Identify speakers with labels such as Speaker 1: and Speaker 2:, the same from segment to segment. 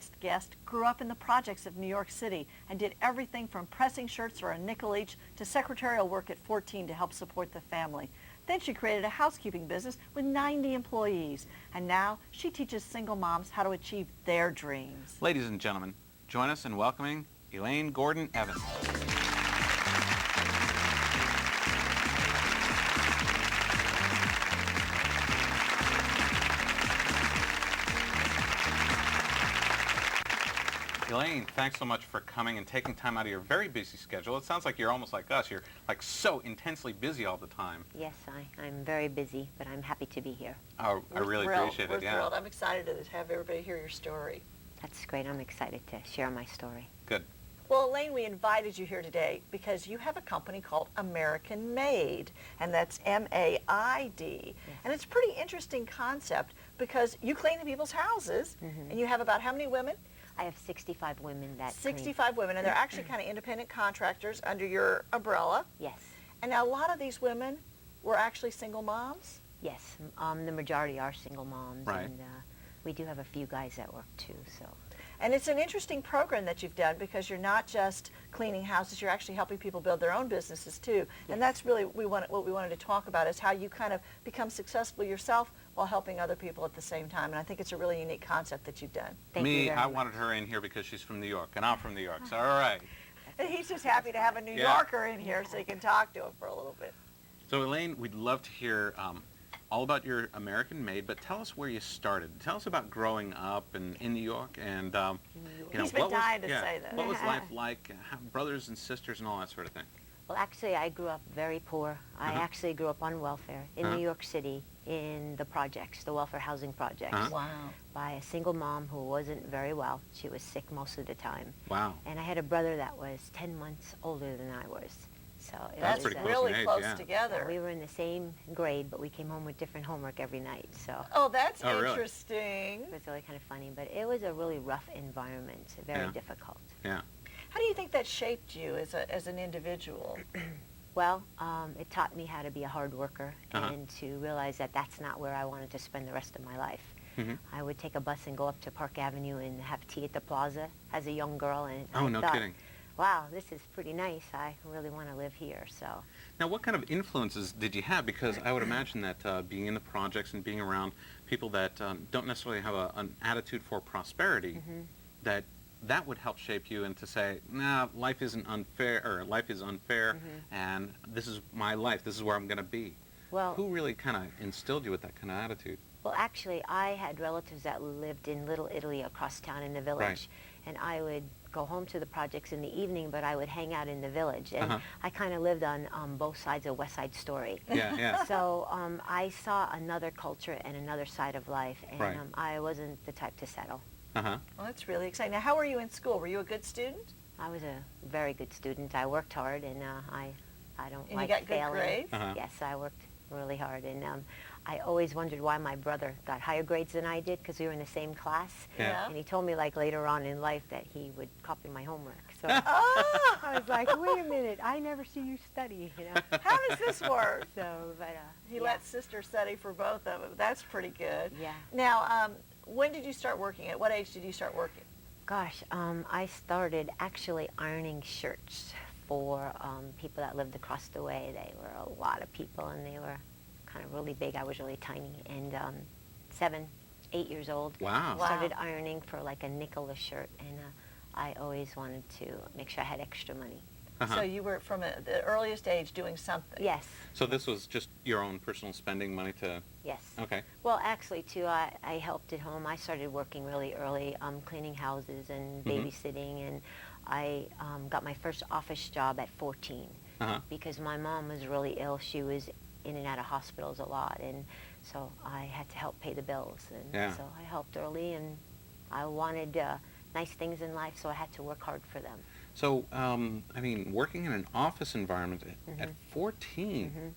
Speaker 1: next guest grew up in the projects of New York City and did everything from pressing shirts for a nickel each to secretarial work at 14 to help support the family. Then she created a housekeeping business with 90 employees, and now she teaches single moms how to achieve their dreams.
Speaker 2: Ladies and gentlemen, join us in welcoming Elaine Gordon Evans. Elaine, thanks so much for coming and taking time out of your very busy schedule. It sounds like you're almost like us. You're like so intensely busy all the time.
Speaker 3: Yes, I'm very busy, but I'm happy to be here.
Speaker 2: Oh, I really appreciate it.
Speaker 1: We're thrilled. I'm excited to have everybody hear your story.
Speaker 3: That's great. I'm excited to share my story.
Speaker 2: Good.
Speaker 1: Well, Elaine, we invited you here today because you have a company called American Maid, and that's M-A-I-D.
Speaker 3: Yes.
Speaker 1: And it's a pretty interesting concept because you clean in people's houses, and you have about how many women?
Speaker 3: I have 65 women that
Speaker 1: 65 women, and they're actually kind of independent contractors under your umbrella.
Speaker 3: Yes.
Speaker 1: And now a lot of these women were actually single moms?
Speaker 3: Yes. The majority are single moms.
Speaker 2: Right.
Speaker 3: And we do have a few guys that work too, so.
Speaker 1: And it's an interesting program that you've done because you're not just cleaning houses, you're actually helping people build their own businesses too. Yes. And that's really what we wanted to talk about, is how you kind of become successful yourself while helping other people at the same time. And I think it's a really unique concept that you've done.
Speaker 3: Thank you very
Speaker 2: I
Speaker 3: much.
Speaker 2: wanted her in here because she's from New York, and I'm from New York, so all right.
Speaker 1: And he's just happy to have a New Yorker in here so he can talk to him for a little bit.
Speaker 2: So Elaine, we'd love to hear all about your American Maid, but tell us where you started. Tell us about growing up in New York, and you know,
Speaker 1: He's been dying to say that.
Speaker 2: What was life like? How, brothers and sisters and all that sort of thing.
Speaker 3: Well, actually, I grew up very poor. I actually grew up on welfare in New York City in the projects, the welfare housing projects.
Speaker 1: Wow.
Speaker 3: By a single mom who wasn't very well. She was sick most of the time.
Speaker 2: Wow.
Speaker 3: And I had a brother that was 10 months older than I was. So it
Speaker 1: That's
Speaker 3: was,
Speaker 2: pretty close
Speaker 1: really
Speaker 2: in age,
Speaker 1: close
Speaker 2: yeah.
Speaker 1: together.
Speaker 3: we were in the same grade, but we came home with different homework every night. So
Speaker 1: Oh, that's
Speaker 2: really?
Speaker 1: interesting.
Speaker 3: it was really kind of funny, but it was a really rough environment, very difficult.
Speaker 2: Yeah.
Speaker 1: How do you think that shaped you as an individual?
Speaker 3: Well, it taught me how to be a hard worker and to realize that that's not where I wanted to spend the rest of my life. I would take a bus and go up to Park Avenue and have tea at the plaza as a young girl, and
Speaker 2: Oh,
Speaker 3: I
Speaker 2: no
Speaker 3: thought,
Speaker 2: kidding.
Speaker 3: wow, this is pretty nice. I really want to live here. So
Speaker 2: Now, what kind of influences did you have? Because I would imagine that being in the projects and being around people that don't necessarily have an attitude for prosperity, that would help shape you into say, nah, life isn't unfair, or life is unfair, and this is my life. This is where I'm going to be.
Speaker 3: well,
Speaker 2: Who really kind of instilled you with that kind of attitude?
Speaker 3: well, actually, I had relatives that lived in Little Italy across town in the village, and I would go home to the projects in the evening, but I would hang out in the village, and I kind of lived on both sides of West Side Story.
Speaker 2: Yeah, yeah.
Speaker 3: So I saw another culture and another side of life, and
Speaker 2: Right.
Speaker 3: I wasn't the type to settle.
Speaker 2: Uh-huh.
Speaker 1: Well, that's really exciting. Now, how were you in school? Were you a good student?
Speaker 3: I was a very good student. I worked hard, and I don't
Speaker 1: And
Speaker 3: like
Speaker 1: you got good
Speaker 3: failing.
Speaker 1: grades?
Speaker 3: Yes, I worked really hard, and I always wondered why my brother got higher grades than I did, because we were in the same class.
Speaker 1: Yeah.
Speaker 3: And he told me, like, later on in life that he would copy my homework. So
Speaker 1: Oh,
Speaker 3: I was like, wait a minute, I never see you study, you know.
Speaker 1: how does this work?
Speaker 3: So, but
Speaker 1: He
Speaker 3: yeah.
Speaker 1: let sister study for both of them. That's pretty good.
Speaker 3: Yeah.
Speaker 1: Now, when did you start working? At what age did you start working?
Speaker 3: Gosh, I started actually ironing shirts for people that lived across the way. They were a lot of people, and they were kind of really big. I was really tiny, and 7, 8 years old.
Speaker 2: Wow.
Speaker 1: Wow.
Speaker 3: Started ironing for like a nickel a shirt, and I always wanted to make sure I had extra money.
Speaker 2: Uh-huh.
Speaker 1: So you were from the earliest age doing something.
Speaker 3: Yes,
Speaker 2: So this was just your own personal spending money to...
Speaker 3: yes.
Speaker 2: Okay.
Speaker 3: Well, actually, too, I helped at home. I started working really early, cleaning houses and babysitting, and I got my first office job at 14 because my mom was really ill. She was in and out of hospitals a lot, and so I had to help pay the bills. And so I helped early, and I wanted nice things in life, so I had to work hard for them.
Speaker 2: So, I mean, working in an office environment at 14,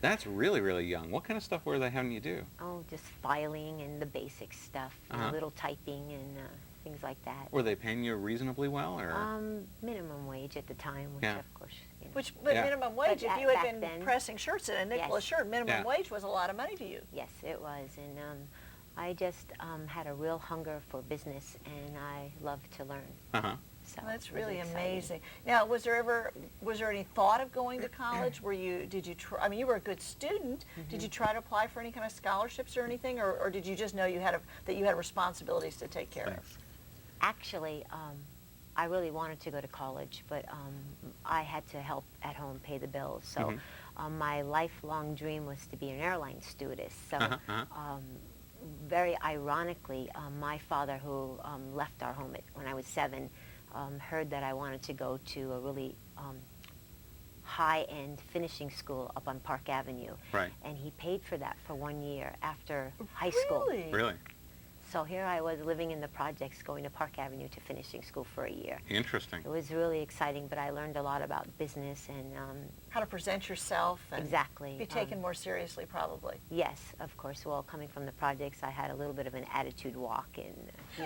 Speaker 2: that's really, really young. What kind of stuff were they having you do?
Speaker 3: Oh, just filing and the basic stuff, little typing and things like that.
Speaker 2: Were they paying you reasonably well, or?
Speaker 3: Minimum wage at the time, which of course, you know.
Speaker 1: But minimum wage,
Speaker 3: But
Speaker 1: if you had
Speaker 3: back
Speaker 1: been
Speaker 3: then-
Speaker 1: pressing shirts at a nickel a
Speaker 3: Yes.
Speaker 1: shirt, minimum wage was a lot of money to you.
Speaker 3: Yes, it was, and I just had a real hunger for business, and I love to learn.
Speaker 2: Uh-huh.
Speaker 3: So
Speaker 1: Well, that's
Speaker 3: it was
Speaker 1: really
Speaker 3: exciting.
Speaker 1: amazing. Now, was there any thought of going to college? Did you try, I mean, you were a good student. Did you try to apply for any kind of scholarships or anything, or did you just know that you had responsibilities to take care of?
Speaker 2: Thanks.
Speaker 3: Actually, I really wanted to go to college, but I had to help at home pay the bills. So my lifelong dream was to be an airline stewardess. So very ironically, my father, who left our home when I was 7, heard that I wanted to go to a really high-end finishing school up on Park Avenue.
Speaker 2: Right.
Speaker 3: And he paid for that for 1 year after high school.
Speaker 1: Really?
Speaker 2: Really?
Speaker 3: So here I was living in the projects, going to Park Avenue to finishing school for a year.
Speaker 2: Interesting.
Speaker 3: It was really exciting, but I learned a lot about business and
Speaker 1: How to present yourself and
Speaker 3: exactly.
Speaker 1: be taken more seriously, probably.
Speaker 3: Yes, of course. Well, coming from the projects, I had a little bit of an attitude walk, and so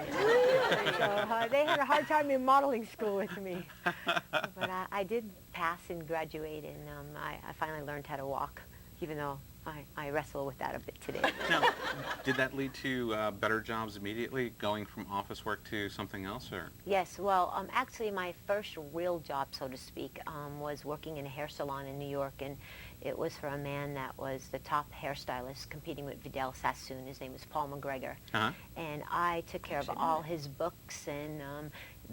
Speaker 3: they had a hard time in modeling school with me. But I did pass and graduate, and I finally learned how to walk, even though I wrestle with that a bit today.
Speaker 2: Now, did that lead to better jobs immediately, going from office work to something else, or?
Speaker 3: Yes, well, actually my first real job, so to speak, was working in a hair salon in New York, and it was for a man that was the top hairstylist competing with Vidal Sassoon. His name was Paul McGregor.
Speaker 2: Uh-huh.
Speaker 3: And I took care of all his books and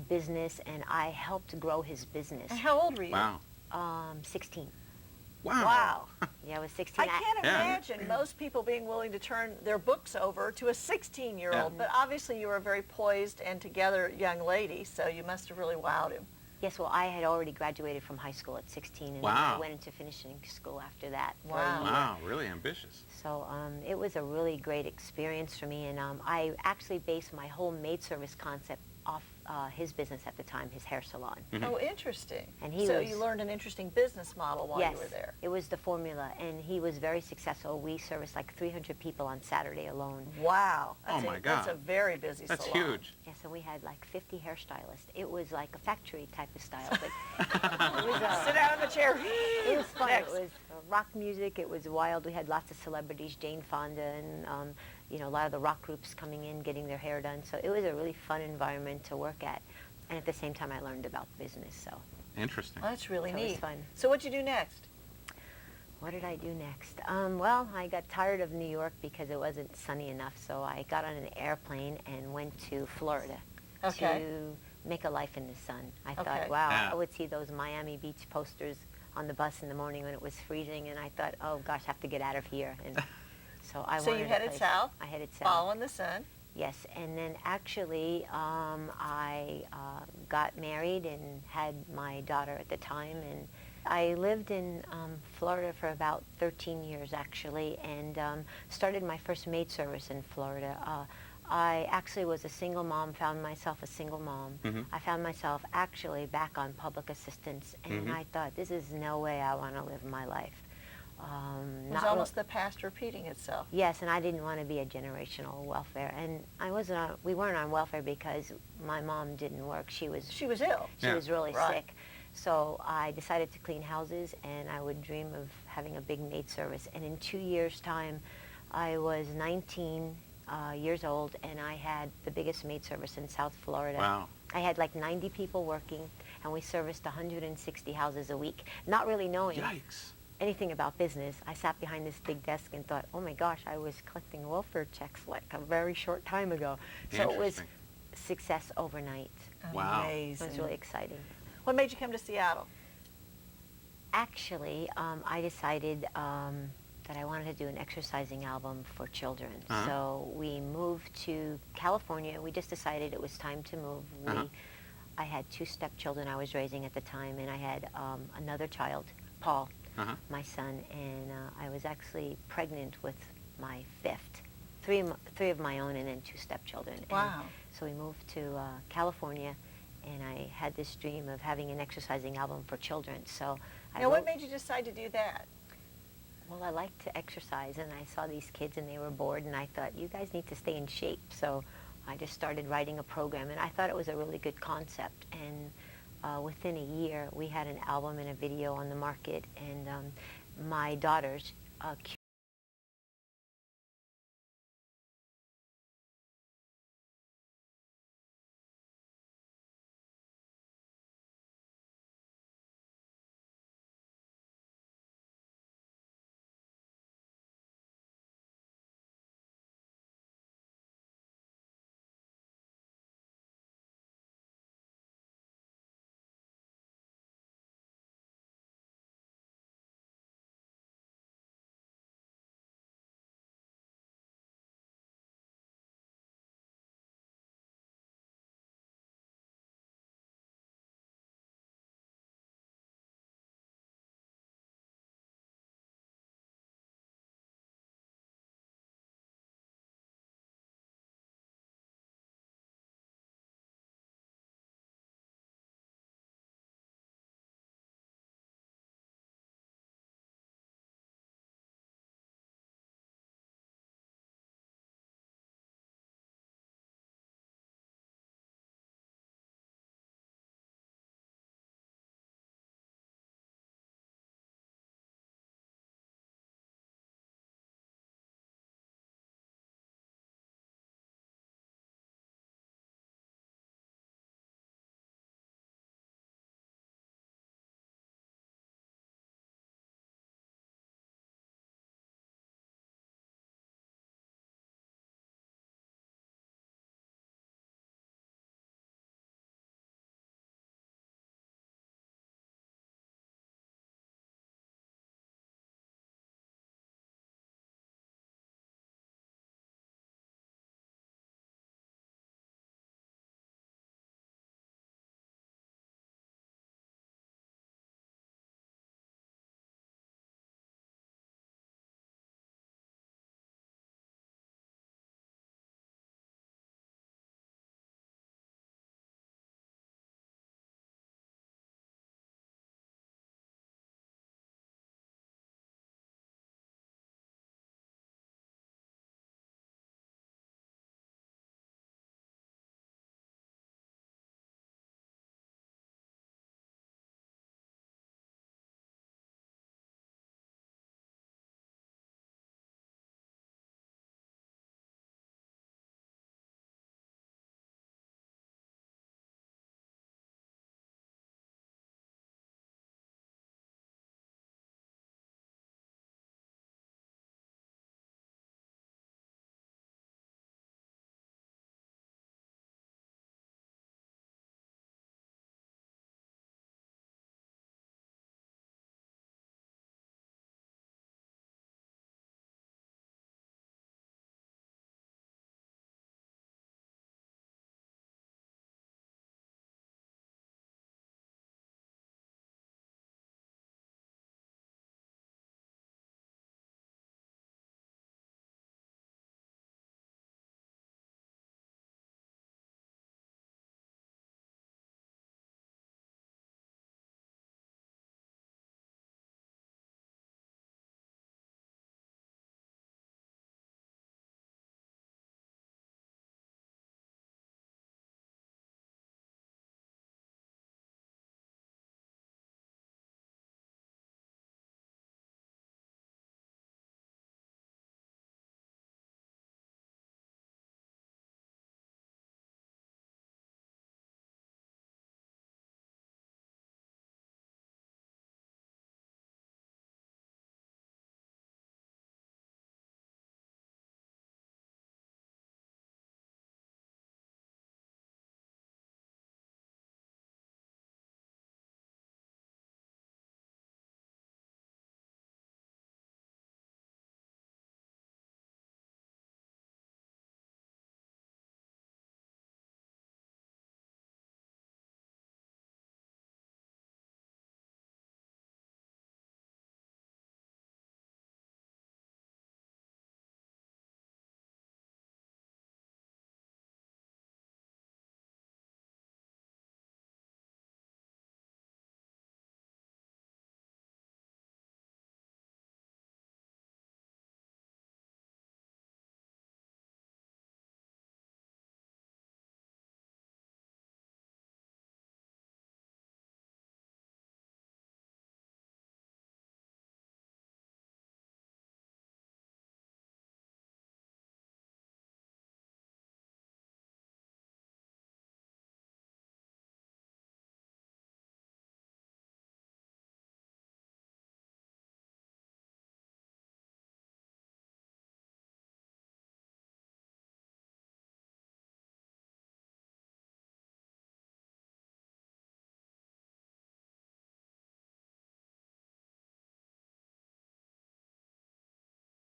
Speaker 3: business, and I helped grow his business.
Speaker 1: And how old were you?
Speaker 2: Wow.
Speaker 3: 16.
Speaker 1: Wow.
Speaker 3: Yeah, I was 16.
Speaker 1: I can't
Speaker 2: Yeah.
Speaker 1: imagine most people being willing to turn their books over to a 16-year-old,
Speaker 2: Yeah.
Speaker 1: but obviously you were a very poised and together young lady, so you must have really wowed him.
Speaker 3: Yes, well, I had already graduated from high school at 16, and then
Speaker 2: Wow.
Speaker 3: I went into finishing school after that. for a
Speaker 1: Wow.
Speaker 3: year.
Speaker 2: Wow, really ambitious.
Speaker 3: So it was a really great experience for me, and I actually based my whole maid service concept off his business at the time, his hair salon.
Speaker 1: Oh, interesting.
Speaker 3: And he
Speaker 1: so
Speaker 3: was-
Speaker 1: you learned an interesting business model while
Speaker 3: Yes,
Speaker 1: you were there.
Speaker 3: it was the formula, and he was very successful. We serviced like 300 people on Saturday alone.
Speaker 1: Wow.
Speaker 2: Oh, my
Speaker 1: That's a
Speaker 2: God.
Speaker 1: very busy
Speaker 2: That's
Speaker 1: salon.
Speaker 2: huge.
Speaker 3: Yes, and we had like 50 hairstylists. It was like a factory type of style, but it was
Speaker 1: Sit down in the chair.
Speaker 3: It was fun.
Speaker 1: Next.
Speaker 3: It was rock music. It was wild. We had lots of celebrities, Jane Fonda, and a lot of the rock groups coming in, getting their hair done. So it was a really fun environment to work at. And at the same time, I learned about business. So
Speaker 2: Interesting.
Speaker 1: Well, that's really
Speaker 3: So it was
Speaker 1: neat.
Speaker 3: fun.
Speaker 1: So what'd you do next?
Speaker 3: what did I do next? Well, I got tired of New York because it wasn't sunny enough. So I got on an airplane and went to Florida
Speaker 1: Okay.
Speaker 3: to make a life in the sun. I
Speaker 1: Okay.
Speaker 3: thought, wow,
Speaker 2: Yeah.
Speaker 3: I would see those Miami Beach posters on the bus in the morning when it was freezing, and I thought, oh gosh, I have to get out of here. And so I
Speaker 1: So you
Speaker 3: wanted a
Speaker 1: headed
Speaker 3: place-
Speaker 1: south?
Speaker 3: I headed south.
Speaker 1: Following the sun.
Speaker 3: Yes, and then actually I got married and had my daughter at the time, and I lived in Florida for about 13 years actually, and started my first maid service in Florida. I actually was a single mom, found myself a single mom. I found myself actually back on public assistance, and I thought, this is no way I want to live my life.
Speaker 1: It was almost the past repeating itself.
Speaker 3: Yes, and I didn't want to be a generational welfare, and we weren't on welfare because my mom didn't work. She was
Speaker 1: She was ill.
Speaker 2: Yeah.
Speaker 3: really
Speaker 1: Right.
Speaker 3: sick. So I decided to clean houses, and I would dream of having a big maid service. And in 2 years' time, I was 19 years old, and I had the biggest maid service in South Florida.
Speaker 2: Wow.
Speaker 3: I had like 90 people working, and we serviced 160 houses a week, not really knowing
Speaker 2: Yikes.
Speaker 3: anything about business. I sat behind this big desk and thought, oh my gosh, I was collecting welfare checks like a very short time ago. So it was
Speaker 2: Interesting.
Speaker 3: success overnight.
Speaker 2: Wow.
Speaker 3: It
Speaker 1: Amazing.
Speaker 3: was really exciting.
Speaker 1: What made you come to Seattle?
Speaker 3: Actually, I decided that I wanted to do an exercising album for children.
Speaker 2: Uh-huh.
Speaker 3: So we moved to California. We just decided it was time to move.
Speaker 2: Uh-huh.
Speaker 3: I had 2 stepchildren I was raising at the time, and I had another child, Paul, my son, and I was actually pregnant with my 5th. Three of my own and then 2 stepchildren.
Speaker 1: Wow.
Speaker 3: And so we moved to California, and I had this dream of having an exercising album for children. So I
Speaker 1: Now, what
Speaker 3: wrote-
Speaker 1: made you decide to do that?
Speaker 3: Well, I like to exercise, and I saw these kids, and they were bored, and I thought, you guys need to stay in shape. So I just started writing a program, and I thought it was a really good concept. And within a year, we had an album and a video on the market, and my daughters